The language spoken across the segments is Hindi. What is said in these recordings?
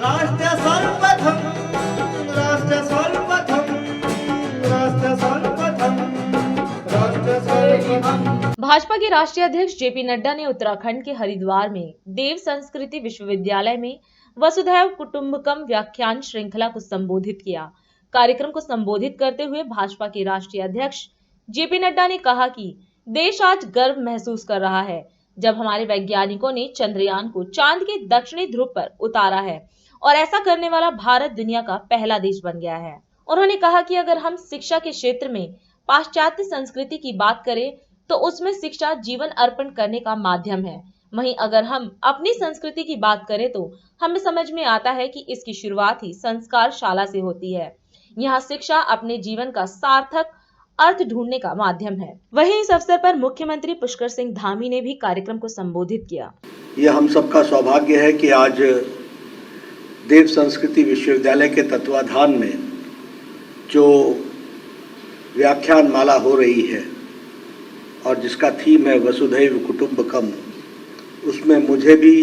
राष्ट्र सर्वप्रथम, राष्ट्र सर्वप्रथम, राष्ट्र सर्वप्रथम, राष्ट्र सर्वप्रथम। भाजपा के राष्ट्रीय अध्यक्ष जेपी नड्डा ने उत्तराखंड के हरिद्वार में देव संस्कृति विश्वविद्यालय में वसुधैव कुटुंबकम व्याख्यान श्रृंखला को संबोधित किया। कार्यक्रम को संबोधित करते हुए भाजपा के राष्ट्रीय अध्यक्ष जेपी नड्डा ने कहा कि देश आज गर्व महसूस कर रहा है जब हमारे वैज्ञानिकों ने चंद्रयान को चांद के दक्षिणी ध्रुव पर उतारा है और ऐसा करने वाला भारत दुनिया का पहला देश बन गया है। उन्होंने कहा कि अगर हम शिक्षा के क्षेत्र में पाश्चात्य संस्कृति की बात करें तो उसमें शिक्षा जीवन अर्पण करने का माध्यम है। वहीं अगर हम अपनी संस्कृति की बात करें तो हमें समझ में आता है कि इसकी शुरुआत ही संस्कार शाला से होती है। यहाँ शिक्षा अपने जीवन का सार्थक अर्थ ढूंढने का माध्यम है। वहीं इस अवसर पर मुख्यमंत्री पुष्कर सिंह धामी ने भी कार्यक्रम को संबोधित किया। यह हम सबका सौभाग्य है कि आज देव संस्कृति विश्वविद्यालय के तत्वाधान में जो व्याख्यान माला हो रही है और जिसका थीम है वसुधैव कुटुंबकम, उसमें मुझे भी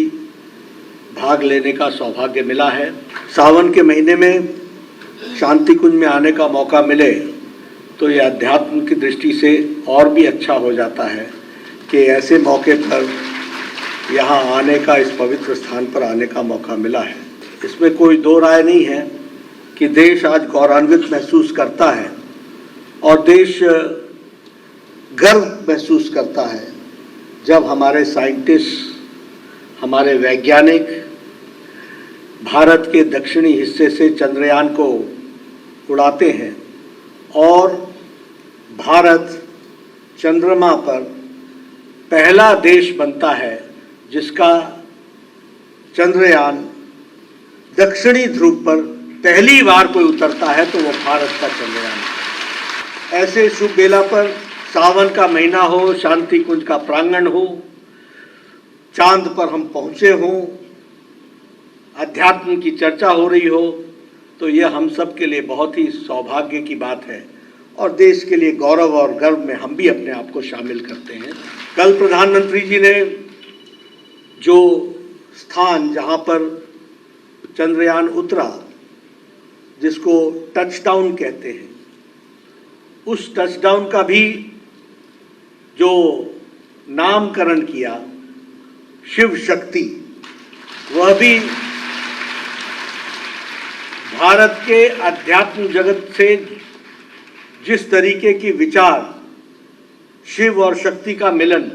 भाग लेने का सौभाग्य मिला है। सावन के महीने में शांति कुंज में आने का मौका मिले तो ये अध्यात्म की दृष्टि से और भी अच्छा हो जाता है कि ऐसे मौके पर यहाँ आने का, इस पवित्र स्थान पर आने का मौका मिला है। इसमें कोई दो राय नहीं है कि देश आज गौरवान्वित महसूस करता है और देश गर्व महसूस करता है जब हमारे साइंटिस्ट, हमारे वैज्ञानिक भारत के दक्षिणी हिस्से से चंद्रयान को उड़ाते हैं और भारत चंद्रमा पर पहला देश बनता है जिसका चंद्रयान दक्षिणी ध्रुव पर पहली बार कोई उतरता है तो वो भारत का चंद्रयान है। ऐसे शुभ बेला पर सावन का महीना हो, शांति कुंज का प्रांगण हो, चांद पर हम पहुंचे हों, अध्यात्म की चर्चा हो रही हो, तो यह हम सब के लिए बहुत ही सौभाग्य की बात है और देश के लिए गौरव और गर्व में हम भी अपने आप को शामिल करते हैं। कल प्रधानमंत्री जी ने जो स्थान जहां पर चंद्रयान उतरा, जिसको टचडाउन कहते हैं, उस टचडाउन का भी जो नामकरण किया शिव शक्ति, वह भी भारत के अध्यात्म जगत से जिस तरीके की विचार, शिव और शक्ति का मिलन,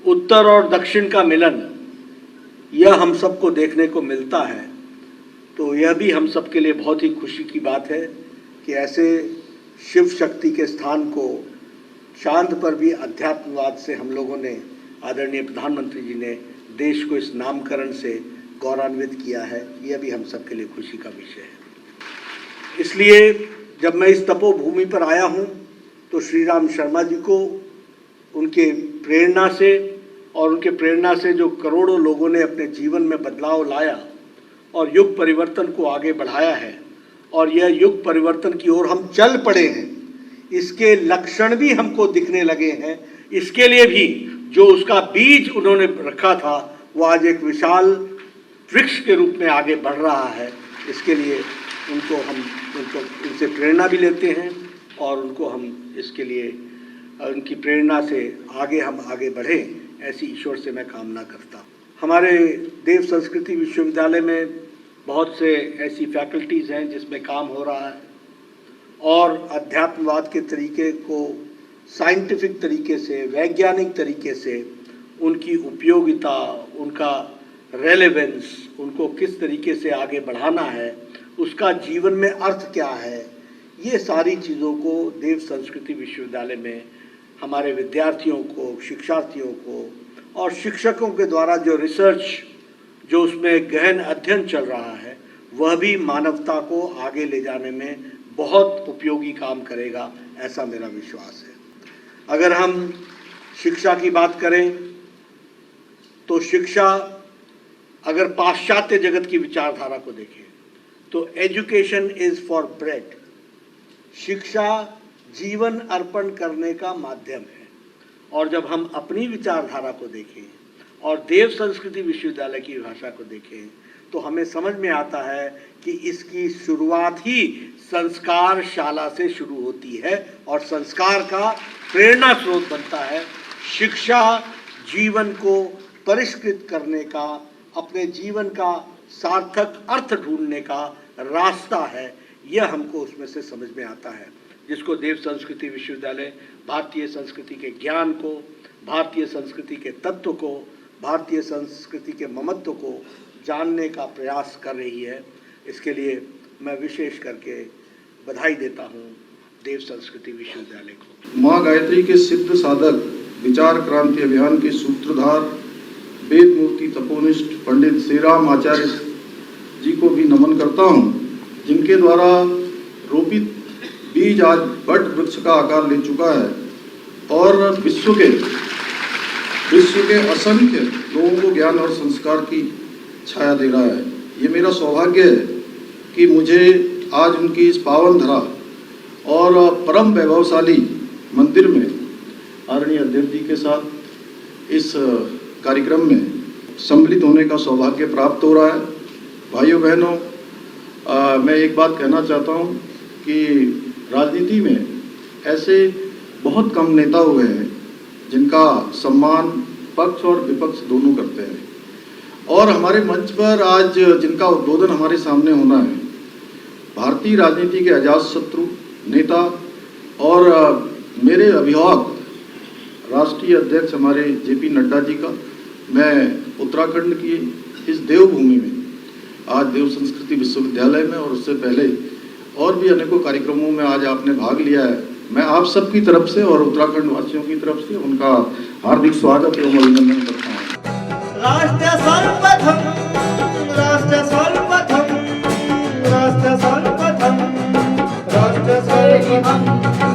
उत्तर और दक्षिण का मिलन, यह हम सबको देखने को मिलता है, तो यह भी हम सबके लिए बहुत ही खुशी की बात है कि ऐसे शिव शक्ति के स्थान को चांद पर भी अध्यात्मवाद से हम लोगों ने, आदरणीय प्रधानमंत्री जी ने देश को इस नामकरण से गौरवान्वित किया है। यह भी हम सबके लिए खुशी का विषय है। इसलिए जब मैं इस तपोभूमि पर आया हूँ तो श्री राम शर्मा जी को उनके प्रेरणा से और उनके प्रेरणा से जो करोड़ों लोगों ने अपने जीवन में बदलाव लाया और युग परिवर्तन को आगे बढ़ाया है और यह युग परिवर्तन की ओर हम चल पड़े हैं, इसके लक्षण भी हमको दिखने लगे हैं। इसके लिए भी जो उसका बीज उन्होंने रखा था वो आज एक विशाल वृक्ष के रूप में आगे बढ़ रहा है। इसके लिए उनसे प्रेरणा भी लेते हैं और उनको हम इसके लिए उनकी प्रेरणा से हम आगे बढ़ें, ऐसी ईश्वर से मैं कामना करता हूँ। हमारे देव संस्कृति विश्वविद्यालय में बहुत से ऐसी फैकल्टीज़ हैं जिसमें काम हो रहा है और अध्यात्मवाद के तरीके को साइंटिफिक तरीके से, वैज्ञानिक तरीके से उनकी उपयोगिता, उनका रेलेवेंस, उनको किस तरीके से आगे बढ़ाना है, उसका जीवन में अर्थ क्या है, ये सारी चीज़ों को देव संस्कृति विश्वविद्यालय में हमारे विद्यार्थियों को, शिक्षार्थियों को और शिक्षकों के द्वारा जो रिसर्च, जो उसमें गहन अध्ययन चल रहा है, वह भी मानवता को आगे ले जाने में बहुत उपयोगी काम करेगा, ऐसा मेरा विश्वास है। अगर हम शिक्षा की बात करें तो शिक्षा, अगर पाश्चात्य जगत की विचारधारा को देखें तो एजुकेशन इज फॉर ब्रेड, शिक्षा जीवन अर्पण करने का माध्यम है। और जब हम अपनी विचारधारा को देखें और देव संस्कृति विश्वविद्यालय की भाषा को देखें तो हमें समझ में आता है कि इसकी शुरुआत ही संस्कार शाला से शुरू होती है और संस्कार का प्रेरणा स्रोत बनता है। शिक्षा जीवन को परिष्कृत करने का, अपने जीवन का सार्थक अर्थ ढूंढने का रास्ता है, यह हमको उसमें से समझ में आता है, जिसको देव संस्कृति विश्वविद्यालय भारतीय संस्कृति के ज्ञान को, भारतीय संस्कृति के तत्व को, भारतीय संस्कृति के महत्व को जानने का प्रयास कर रही है। इसके लिए मैं विशेष करके बधाई देता हूँ देव संस्कृति विश्वविद्यालय को। माँ गायत्री के सिद्ध साधक, विचार क्रांति अभियान के सूत्रधार, वेद मूर्ति तपोनिष्ठ पंडित श्री राम आचार्य जी को भी नमन करता हूँ, जिनके द्वारा रोपित बीज आज बट वृक्ष का आकार ले चुका है और विश्व के असंख्य लोगों को ज्ञान और संस्कार की छाया दे रहा है। ये मेरा सौभाग्य है कि मुझे आज उनकी इस पावन धरा और परम वैभवशाली मंदिर में आदरणीय अध्यक्ष जी के साथ इस कार्यक्रम में सम्मिलित होने का सौभाग्य प्राप्त हो रहा है। भाइयों बहनों, मैं एक बात कहना चाहता हूँ कि राजनीति में ऐसे बहुत कम नेता हुए हैं जिनका सम्मान पक्ष और विपक्ष दोनों करते हैं, और हमारे मंच पर आज जिनका उद्बोधन हमारे सामने होना है, भारतीय राजनीति के अजातशत्रु नेता और मेरे अभिभावक राष्ट्रीय अध्यक्ष हमारे जेपी नड्डा जी का, मैं उत्तराखंड की इस देवभूमि में आज देव संस्कृति विश्वविद्यालय में और उससे पहले और भी अनेकों कार्यक्रमों में आज आपने भाग लिया है, मैं आप सबकी तरफ से और उत्तराखंड वासियों की तरफ से उनका हार्दिक स्वागत एवं अभिनंदन करता हूँ। राष्ट्र सर्वप्रथम, राष्ट्र सर्वप्रथम, राष्ट्र सर्वप्रथम, राष्ट्र सर्वप्रथम।